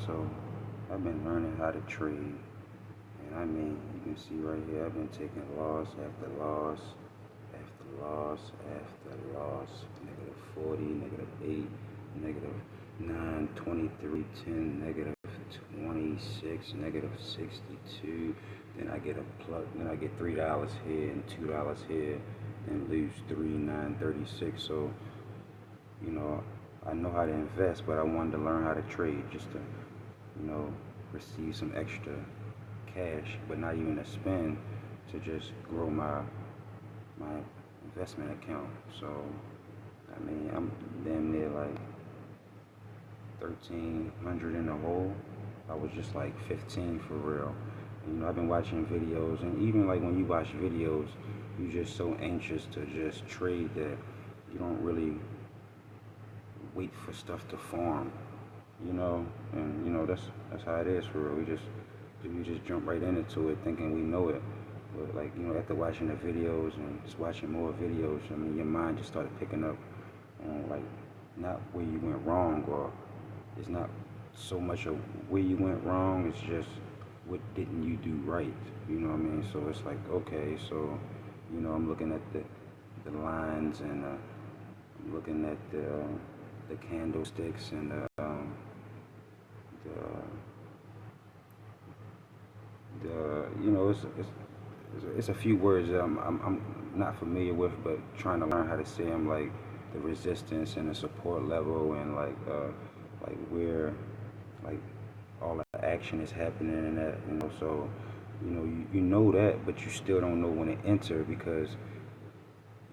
So I've been learning how to trade, and I mean, you can see right here, I've been taking loss after loss after loss after loss. Negative 40, negative 8, negative 9, 23, 10, negative 26, negative 62. Then I get a plug, then I get $3 here and $2 here, then lose 3, 9, 36. So, you know, I know how to invest, but I wanted to learn how to trade just to, receive some extra cash, but not even to spend, to just grow my investment account. So, I mean, I'm damn near like 1,300 in the hole. I was just like 15 for real. I've been watching videos, and even like when you watch videos, you're just so anxious to just trade that you don't really wait for stuff to form, and that's how it is for real. We just jump right into it thinking we know it. But like, after watching the videos and just watching more videos, I mean, your mind just started picking up on like not where you went wrong, or it's not so much of where you went wrong, it's just what didn't you do right, you know what I mean? So it's like, okay, so, I'm looking at the lines, and I'm looking at the candlesticks, and it's a few words that I'm not familiar with, but trying to learn how to say them, like the resistance and the support level, and like where like all the action is happening, and that, so you know that, but you still don't know when to enter, because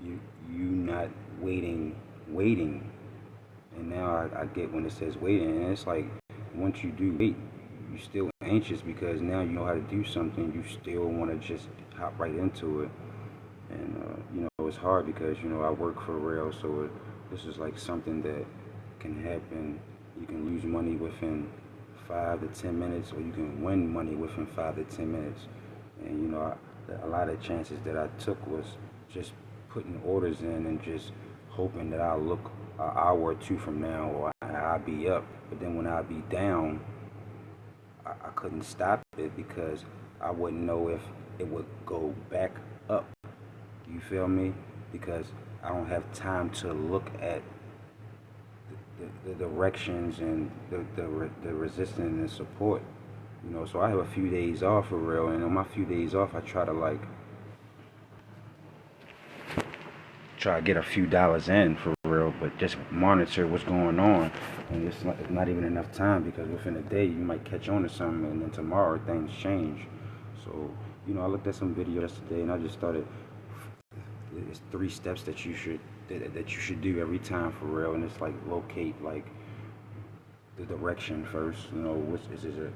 you not waiting. And now I get when it says waiting, and it's like, once you do wait, you still anxious, because now you know how to do something, you still want to just hop right into it. And it's hard, because I work for real, so this is like something that can happen. You can lose money within 5 to 10 minutes, or you can win money within 5 to 10 minutes. And a lot of chances that I took was just putting orders in and just hoping that I'll look an hour or two from now, or I'll be up. But then when I'll be down, I couldn't stop it, because I wouldn't know if it would go back up. You feel me? Because I don't have time to look at the directions and the resistance and support. So I have a few days off for real, and on my few days off, I try to get a few dollars in for real, but just monitor what's going on. And it's not even enough time, because within a day you might catch on to something, and then tomorrow things change. So I looked at some video yesterday, and I just started. It's 3 steps that you should do every time for real, and it's like locate like the direction first. Which is it,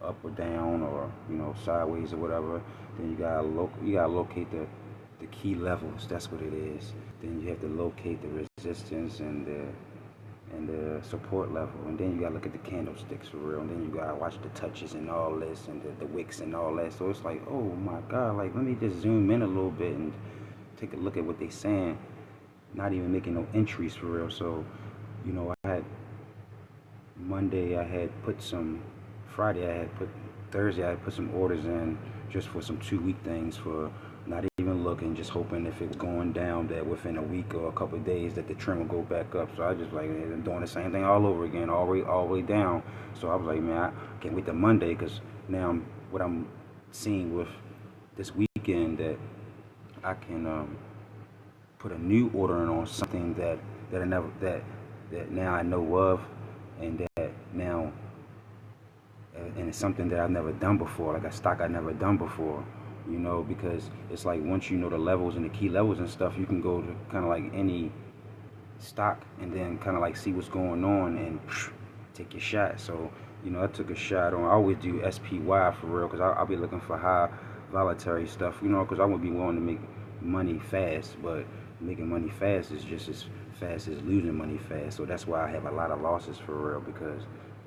up or down, or sideways or whatever. Then you gotta locate the key levels. That's what it is. Then you have to locate the resistance and the support level, and then you gotta look at the candlesticks for real, and then you gotta watch the touches and all this, and the wicks and all that. So it's like, oh my god, like, let me just zoom in a little bit and take a look at what they saying, not even making no entries for real. So I had Monday, I had put some, Friday I had put, Thursday I had put some orders in just for some 2-week things, for not even looking, just hoping if it was going down, that within a week or a couple of days that the trend would go back up. So I just like doing the same thing all over again, all the way down. So I was like, man, I can't wait till Monday, because now what I'm seeing with this weekend, that I can put a new order in on something that I never that now I know of, and that now and it's something that I've never done before, like a stock I've never done before. Because it's like, once you know the levels and the key levels and stuff, you can go to kind of like any stock, and then kind of like see what's going on, and take your shot. So I took a shot on. I always do SPY for real, because I'll be looking for high volatility stuff. Because I would be wanting to make money fast, but making money fast is just as fast as losing money fast. So that's why I have a lot of losses for real, because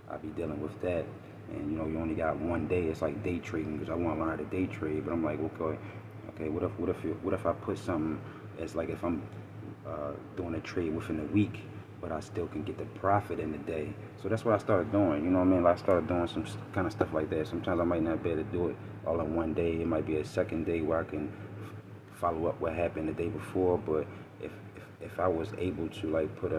I be dealing with that. And you only got one day. It's like day trading, because I want to learn how to day trade. But I'm like, okay, what if I put something, as like, if I'm doing a trade within a week, but I still can get the profit in the day. So that's what I started doing. You know what I mean? Like I started doing some kind of stuff like that. Sometimes I might not be able to do it all in one day. It might be a second day where I can follow up what happened the day before. But if I was able to like put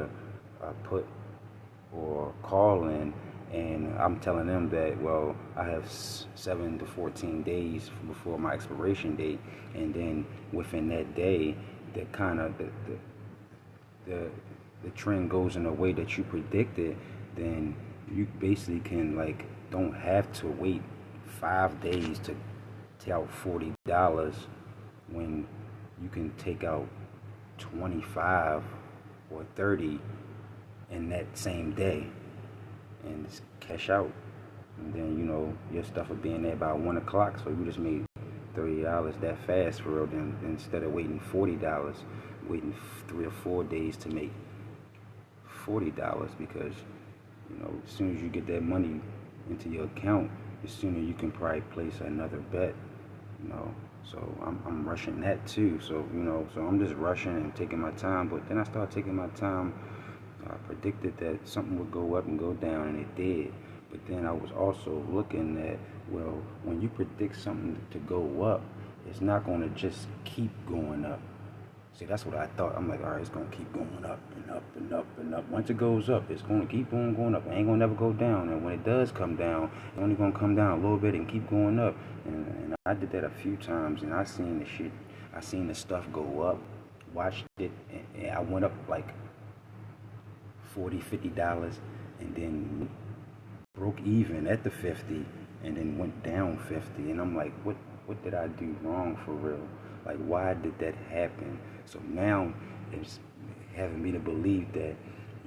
or call in, and I'm telling them that, well, I have 7 to 14 days before my expiration date, and then within that day, the kind of the the trend goes in a way that you predicted, then you basically can like don't have to wait 5 days to take out $40 when you can take out 25 or 30 in that same day and just cash out. And then, your stuff will be in there by 1 o'clock. So you just made $30 that fast for real. Then instead of waiting $40, waiting 3 or 4 days to make $40, because, as soon as you get that money into your account, the sooner you can probably place another bet, you know. So I'm rushing that too. So, so I'm just rushing and taking my time. But then I started taking my time. I predicted that something would go up and go down, and it did. But then I was also looking at, well, when you predict something to go up, it's not going to just keep going up. See, that's what I thought. I'm like, all right, it's going to keep going up and up and up and up. Once it goes up, it's going to keep on going up. It ain't going to never go down. And when it does come down, it's only going to come down a little bit and keep going up. And I did that a few times, and I seen the stuff go up, watched it, and I went up like $40, $50, and then broke even at the 50, and then went down 50. And I'm like, what did I do wrong for real? Like, why did that happen? So now it's having me to believe that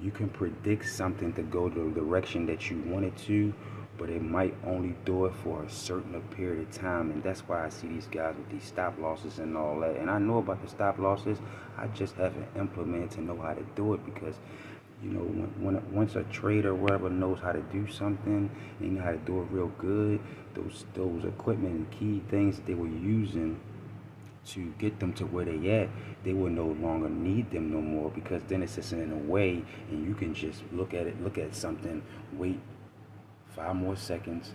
you can predict something to go the direction that you want it to, but it might only do it for a certain period of time. And that's why I see these guys with these stop losses and all that. And I know about the stop losses. I just haven't implemented to know how to do it, because once a trader or whatever knows how to do something and know how to do it real good, those equipment and key things that they were using to get them to where they at, they will no longer need them no more, because then it's just in a way, and you can just look at something, wait 5 more seconds,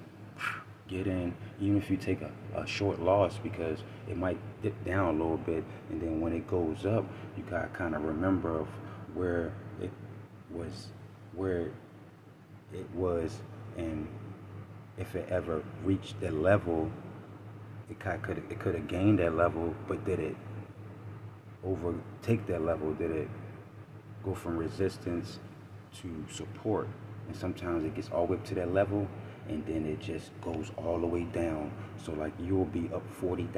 get in, even if you take a short loss, because it might dip down a little bit, and then when it goes up, you gotta kind of remember of where it was, and if it ever reached that level, it could have gained that level, but did it overtake that level? Did it go from resistance to support? And sometimes it gets all the way up to that level, and then it just goes all the way down. So like you'll be up $40,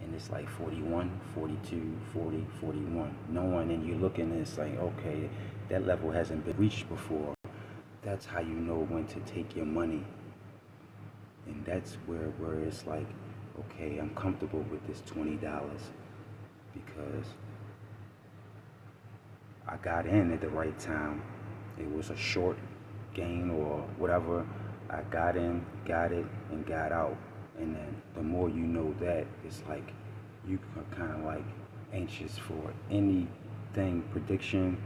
and it's like 41, 42, 40, 41. Knowing, and you're looking, and it's like, okay, that level hasn't been reached before. That's how you know when to take your money. And that's where it's like, okay, I'm comfortable with this $20, because I got in at the right time. It was a short gain or whatever. I got in, got it, and got out. And then the more you know that, it's like you are kind of like anxious for anything prediction,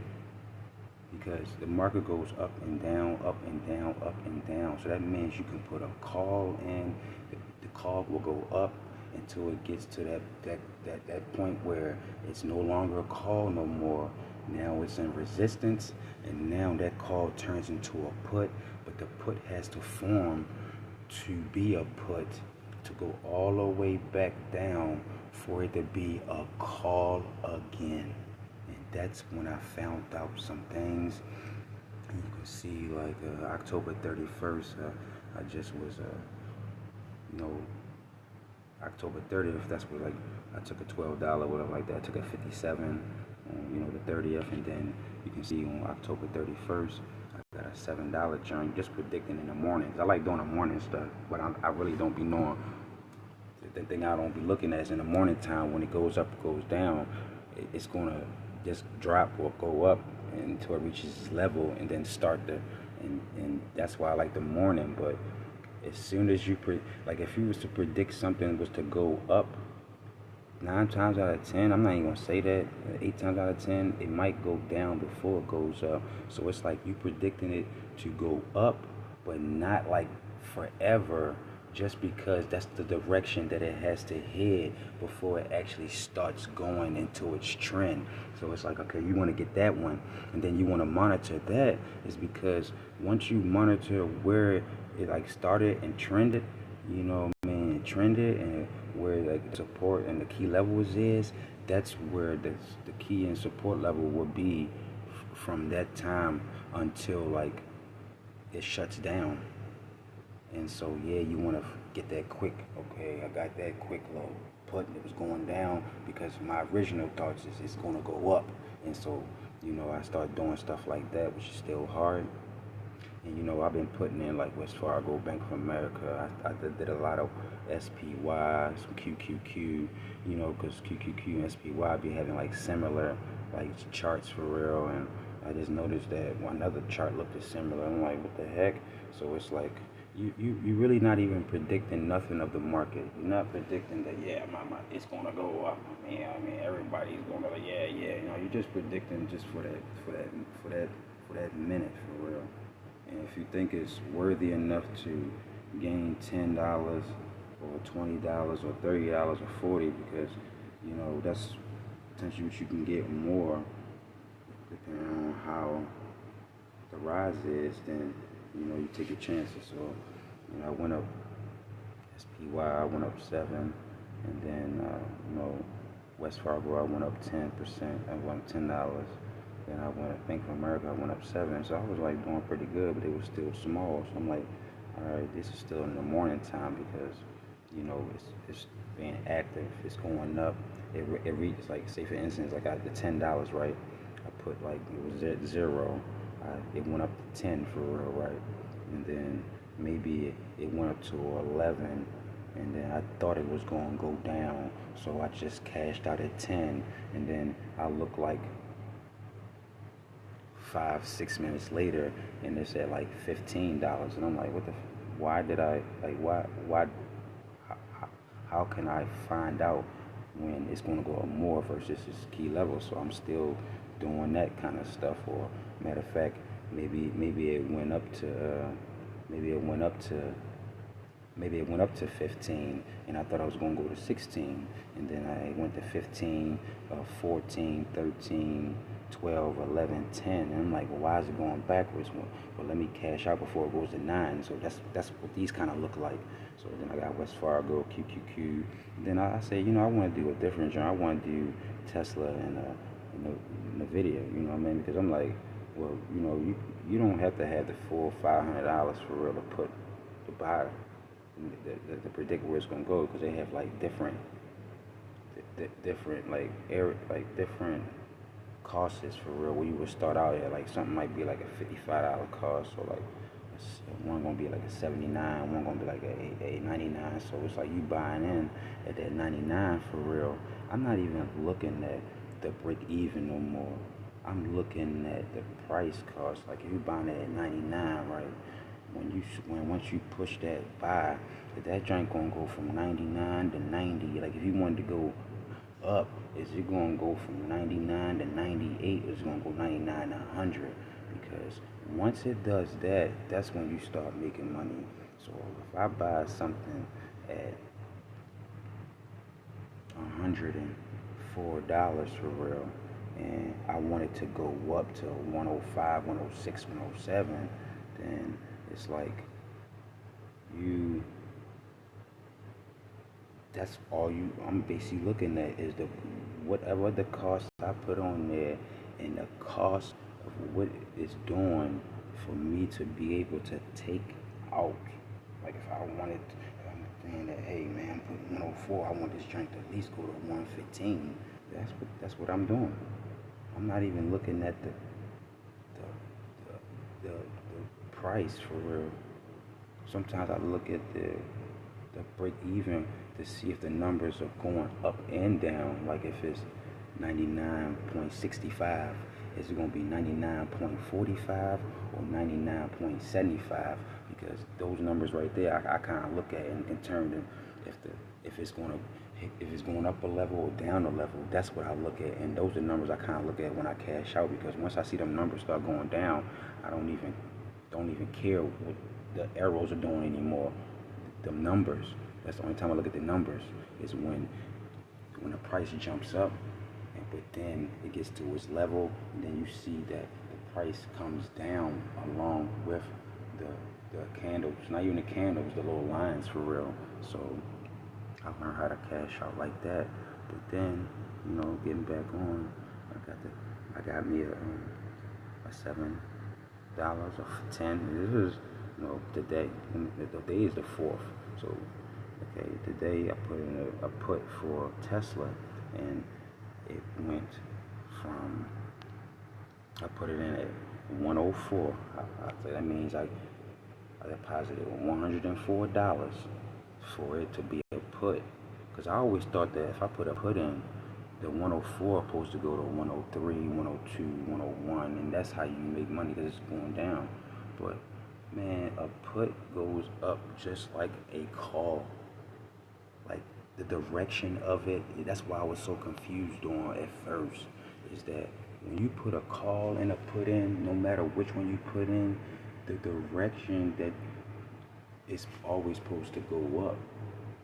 because the market goes up and down, up and down, up and down. So that means you can put a call in. The call will go up until it gets to that point where it's no longer a call no more. Now it's in resistance, and now that call turns into a put, but the put has to form to be a put, to go all the way back down for it to be a call again. And that's when I found out some things. And you can see like October 31st, I just was, October 30th, that's what, like, I took a $12, whatever like that. I took a 57 on, the 30th, and then you can see on October 31st, I got a $7 joint, just predicting in the mornings. I like doing the morning stuff, but I really don't be knowing. The thing I don't be looking at is in the morning time, when it goes up, it goes down, it's gonna just drop or go up until it reaches its level, and then start and that's why I like the morning. But as soon as you like if you was to predict something was to go up, nine times out of ten, I'm not even gonna say that. 8 times out of ten, it might go down before it goes up. So it's like you predicting it to go up, but not like forever, just because that's the direction that it has to head before it actually starts going into its trend. So it's like, okay, you want to get that one, and then you want to monitor that, is because once you monitor where it like started and trended, trended, and where like the support and the key levels is, that's where the key and support level will be from that time until like it shuts down. And so yeah, you want to get that quick. Okay, I got that quick low put. It was going down because my original thoughts is it's going to go up. And so I start doing stuff like that, which is still hard. And I've been putting in like West Fargo, Bank of America. I did a lot of SPY, some QQQ, because QQQ and SPY be having like similar like charts for real. And I just noticed that one other chart looked similar. I'm like, what the heck? So it's like you really not even predicting nothing of the market. You're not predicting that it's gonna go up. I mean everybody's gonna yeah. You're just predicting just for that minute for real. And if you think it's worthy enough to gain $10 or $20 or $30 or 40, because that's potentially what you can get more depending on how the rise is, then you take your chances. So I went up SPY, I went up 7, and then West Fargo, I went up 10%. I went $10. Then I went Bank of America, I went up 7. So I was like doing pretty good, but it was still small. So I'm like, all right, this is still in the morning time, because it's being active, it's going up. It reaches, like, say for instance, I got the $10, right? I put like, it was at 0. It went up to 10 for real, right? And then maybe it went up to 11, and then I thought it was going to go down, so I just cashed out at 10, and then I look like 5-6 minutes later, and it's at like $15, and I'm like, what the? Why did I like? Why? How can I find out when it's going to go up more versus its key level? So I'm still doing that kind of stuff. Or matter of fact, maybe it went up to maybe it went up to 15, and I thought I was going to go to 16, and then I went to 15, 14, 13, 12, 11, 10, and I'm like, well, why is it going backwards? Well, let me cash out before it goes to 9. So that's what these kind of look like. So then I got West Fargo, QQQ, and then I say, I want to do a different genre. I want to do Tesla and NVIDIA, you know what I mean? Because I'm like, well, you don't have to have the full $500 for real to buy to predict where it's gonna go, because they have like different different costs for real. Where you would start out at like something might be like a $55 cost, or like one gonna be like a 79, one gonna be like a 99. So it's like you buying in at that 99 for real. I'm not even looking at the break even no more. I'm looking at the price cost. Like if you buying it at 99, right? Once you push that buy, that joint gonna go from 99 to 90. Like if you wanted to go up, is it gonna go from 99 to 98, or is it gonna go 99 to 100? Because once it does that, that's when you start making money. So if I buy something at $104 for real, and I want it to go up to 105, 106, 107, then it's like that's all I'm basically looking at is whatever the cost I put on there, and the cost of what it's doing for me to be able to take out. Like if I'm saying that, hey man, I'm putting 104, I want this drink to at least go to 115. That's what I'm doing. I'm not even looking at the price for real. Sometimes I look at the break even to see if the numbers are going up and down. Like if it's 99.65, is it going to be 99.45 or 99.75? Because those numbers right there, I kind of look at and determine if if it's going up a level or down a level, that's what I look at, and those are numbers I kind of look at when I cash out, because once I see them numbers start going down, I don't even care what the arrows are doing anymore. The numbers. That's the only time I look at the numbers is when the price jumps up, but then it gets to its level, and then you see that the price comes down along with the candles. Not even the candles, the little lines for real. So I learned how to cash out like that. But then, getting back on, I got me a $7 or 10. This is today. The day is the 4th. So okay, today I put in a put for Tesla, and it went from, I put it in at 104. So that means I deposited $104 for it to be a put. Because I always thought that if I put a put in, the 104 is supposed to go to 103, 102, 101, and that's how you make money, because it's going down. But man, a put goes up just like a call. Like the direction of it, that's why I was so confused on at first, is that when you put a call and a put in, no matter which one you put in, the direction that it's always supposed to go up,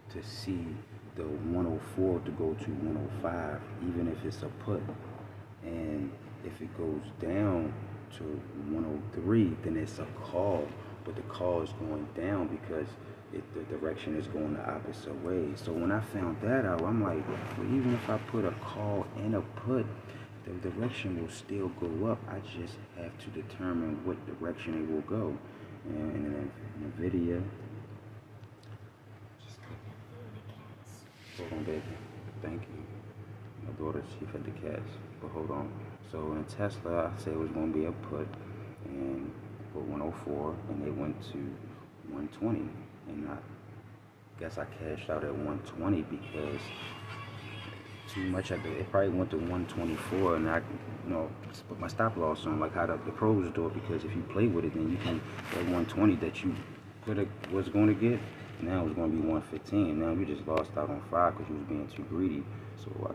to see the 104 to go to 105, even if it's a put. And if it goes down to 103, then it's a call, but the call is going down because the direction is going the opposite way. So when I found that out, I'm like, well, even if I put a call and a put, the direction will still go up. I just have to determine what direction it will go. And in NVIDIA, hold on, baby. Thank you. My daughter, she fed the cats. But hold on. So in Tesla, I said it was going to be a put, and put 104, and it went to 120. And I guess I cashed out at 120 because too much. It probably went to 124, and I, put my stop loss on, like how the pros do it. Because if you play with it, then you can, that 120 that you was going to get, now it's going to be 115. Now you just lost out on 5 because you was being too greedy. So I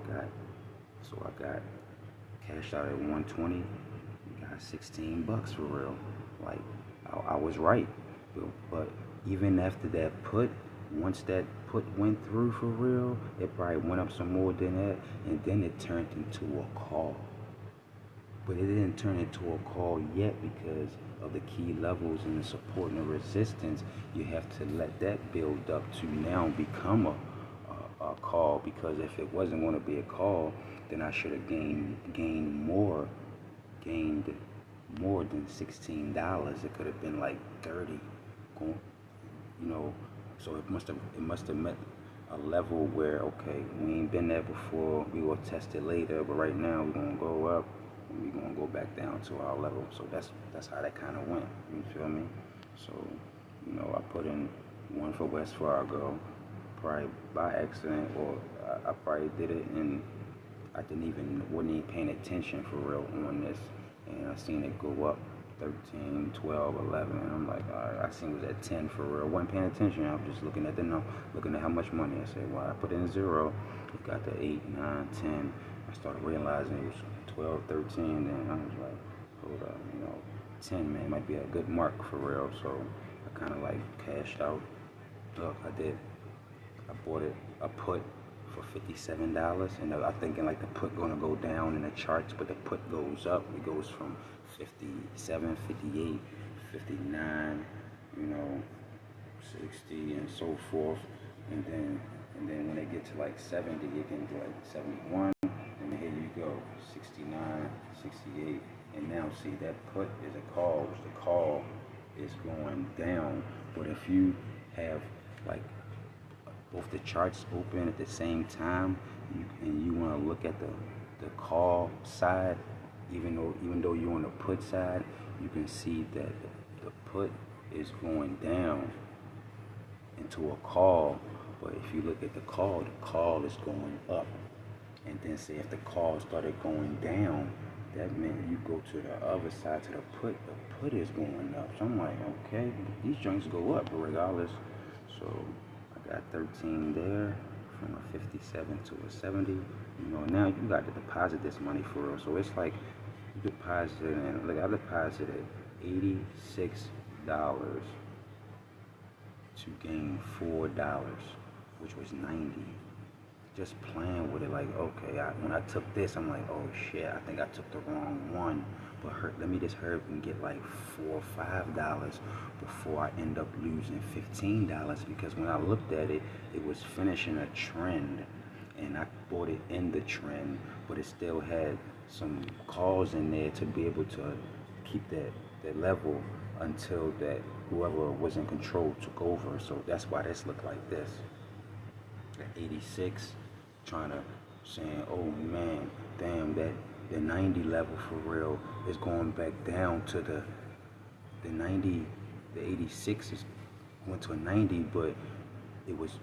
got cashed out at 120. Got $16 for real. Like I was right, but even after that put, once that put went through for real, it probably went up some more than that, and then it turned into a call. But it didn't turn into a call yet because of the key levels and the support and the resistance. You have to let that build up to now become a call, because if it wasn't going to be a call, then I should have gained more than $16. It could have been like 30, so it must have met a level where, okay, we ain't been there before, we will test it later, but right now we're gonna go up and we're gonna go back down to our level. So that's how that kind of went, you feel me? So I put in one for West Fargo, probably by accident, or I probably did it and I wasn't even paying attention for real on this, and I seen it go up 13, 12, 11, and I'm like, all right, I seen it was at 10 for real. Wasn't paying attention. I was just looking at the number, looking at how much money. I said, well, I put in 0, it got to 8, 9, 10. I started realizing it was 12, 13, and I was like, hold up, 10, man, might be a good mark for real. So I kind of like cashed out. Look, I bought it, a put for $57, and I'm thinking like the put gonna go down in the charts, but the put goes up. It goes from 57, 58, 59, 60, and so forth, and then when they get to like 70, it can go like 71, and here you go, 69, 68, and now see that put is a call, which the call is going down. But if you have like both the charts open at the same time, and you want to look at the call side, even though you're on the put side, you can see that the put is going down into a call. But if you look at the call is going up. And then say if the call started going down, that meant you go to the other side, to the put is going up. So I'm like, okay, these joints go up regardless. So I got 13 there from a 57 to a 70. Now you got to deposit this money for real. So it's like you deposit, and like I deposited $86 to gain $4, which was 90. Just playing with it, like, okay, when I took this, I'm like, oh shit, I think I took the wrong one. But let me just hurry up and get like $4 or $5 before I end up losing $15. Because when I looked at it, it was finishing a trend, and I bought it in the trend, but it still had some calls in there to be able to keep that level until that whoever was in control took over. So that's why this looked like this. At 86, trying to saying, oh man, damn, that the 90 level for real is going back down to the 90. The 86 is went to a 90, but it was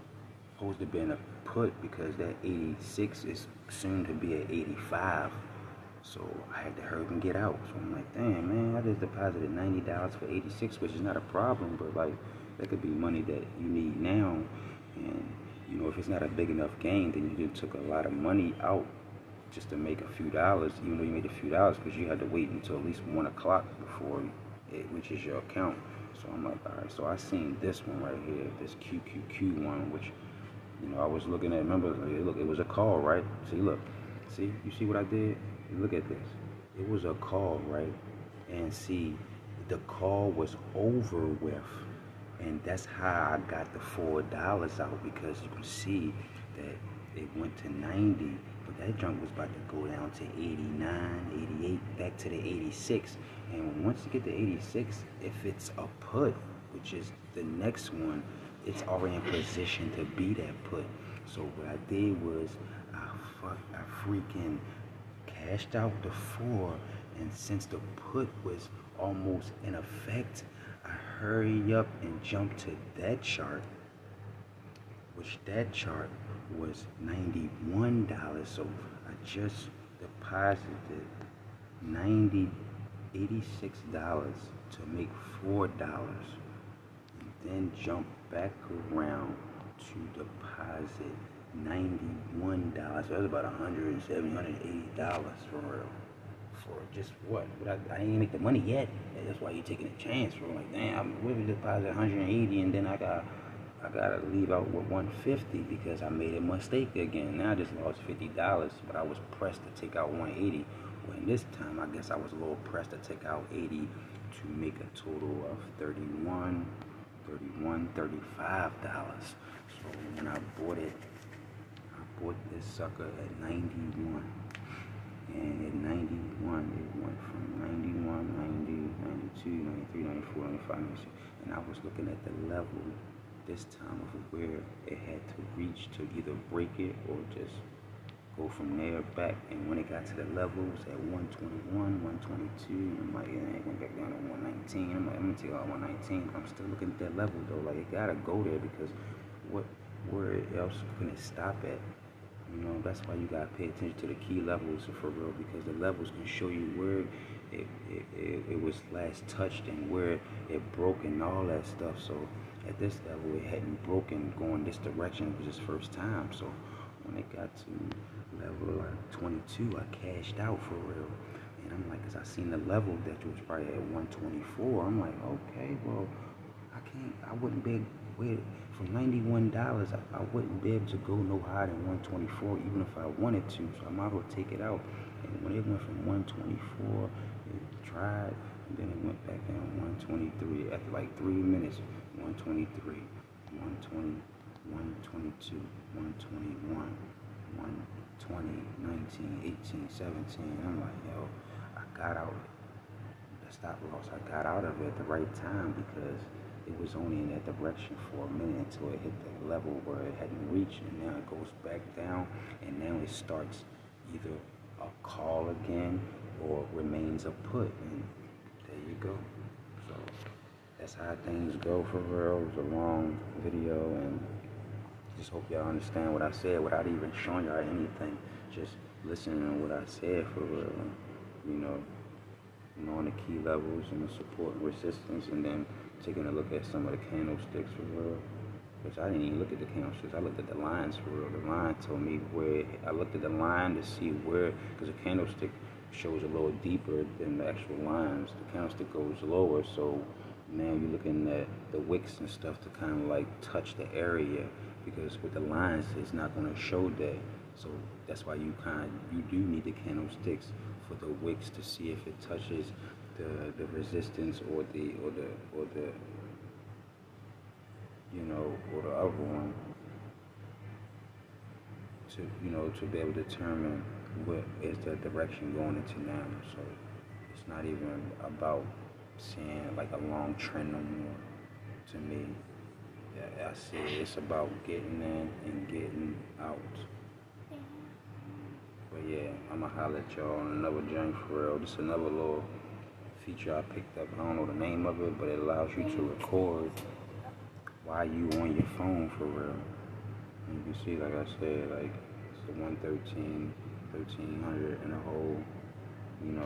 supposed to be in a put because that 86 is soon to be at 85. So I had to hurry up and get out. So I'm like, damn, man, I just deposited $90 for 86, which is not a problem, but like that could be money that you need now. And if it's not a big enough gain, then you just took a lot of money out just to make a few dollars, even though you made a few dollars, because you had to wait until at least 1 o'clock before it reaches your account. So I'm like, all right, so I seen this one right here, this QQQ one, which, I was looking at, remember, look, it was a call, right? See, look, see, you see what I did? Look at this. It was a call, right? And see, the call was over with. And that's how I got the $4 out, because you can see that it went to 90, but that junk was about to go down to 89, 88, back to the 86. And once you get to 86, if it's a put, which is the next one, it's already in position to be that put. So what I did was I freaking cashed out the 4, and since the put was almost in effect, I hurry up and jump to that chart, which that chart was $91. So I just deposited $86 to make $4, and then jump back around to deposit $91. So that's about $170, $180 for real. For just what? But I ain't make the money yet. That's why you're taking a chance. For like, damn, what if we deposit 180 and then I gotta leave out with 150 because I made a mistake again. Now I just lost $50, but I was pressed to take out 180. When this time I guess I was a little pressed to take out 80 to make a total of $35. So when I bought this sucker at 91. And at 91, it went from 91, 90, 92, 93, 94, 95, 96. And I was looking at the level this time of where it had to reach to either break it or just go from there back. And when it got to the levels at 121, 122, I'm like, yeah, it went back down to 119. I'm like, I'm gonna take out 119. I'm still looking at that level though. Like, it gotta go there, because where else can it stop at? That's why you gotta pay attention to the key levels for real, because the levels can show you where it was last touched and where it broke and all that stuff. So at this level, it hadn't broken going this direction. It was his first time. So when it got to level like 22, I cashed out for real. And I'm like, cause I seen the level that was probably at 124. I'm like, okay, well, I wouldn't be able, from $91, I wouldn't be able to go no higher than 124, even if I wanted to. So I might as well take it out. And when it went from 124, it tried, and then it went back down 123 after like 3 minutes. 123, 120, 122, 121, 120, 19, 18, 17. I'm like, yo, I got out the stop loss. I got out of it at the right time, because it was only in that direction for a minute until it hit the level where it hadn't reached, and now it goes back down, and now it starts either a call again or remains a put, and there you go. So that's how things go for real. It was a long video, and just hope y'all understand what I said without even showing y'all anything. Just listening to what I said for real, knowing the key levels and the support and resistance, and then taking a look at some of the candlesticks for real. Which I didn't even look at the candlesticks. I looked at the lines for real. The line told me where. I looked at the line to see where, because the candlestick shows a little deeper than the actual lines. The candlestick goes lower, so now you're looking at the wicks and stuff to kind of like touch the area, because with the lines it's not going to show that. So that's why you do need the candlesticks for the wicks to see if it touches the resistance or the or the other one, to to be able to determine what is the direction going into now. So it's not even about seeing like a long trend no more. To me, yeah, I see it's about getting in and getting out. But yeah, I'ma holler at y'all on another joint for real. This is another little feature I picked up. I don't know the name of it, but it allows you to record while you on your phone for real. And you can see, like I said, like it's the 113, 1300 in a whole.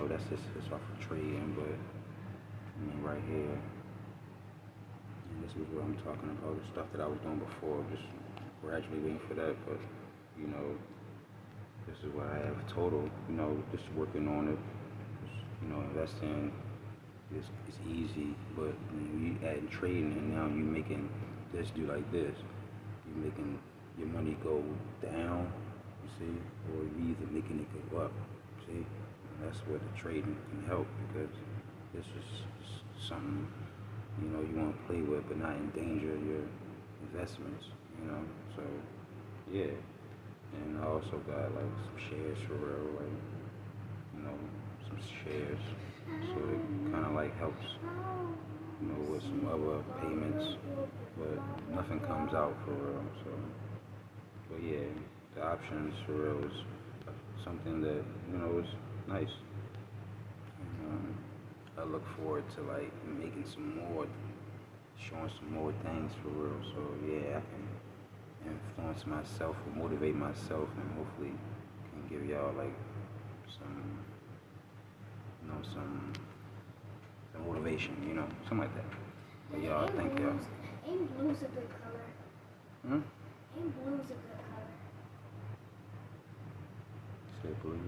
That's just it's off of trading, but I mean right here. And this is what I'm talking about, the stuff that I was doing before, just gradually waiting for that, but this is what I have total, just working on it. Investing is easy, but when you add trading and now you making this do like this, you're making your money go down, you see, or you either making it go up, see. And that's where the trading can help, because this is something you want to play with, but not endanger your investments. So yeah. And I also got like some shares for real, like some shares, so it kind of like helps, with some other payments, but nothing comes out for real. So, but yeah, the options for real is something that is nice. And, I look forward to like making some more, showing some more things for real. So yeah, I can influence myself or motivate myself, and hopefully can give y'all like some some motivation, something like that. But y'all, thank y'all. Ain't blue's a good color? Hmm? Ain't blue's a good color? Say blues.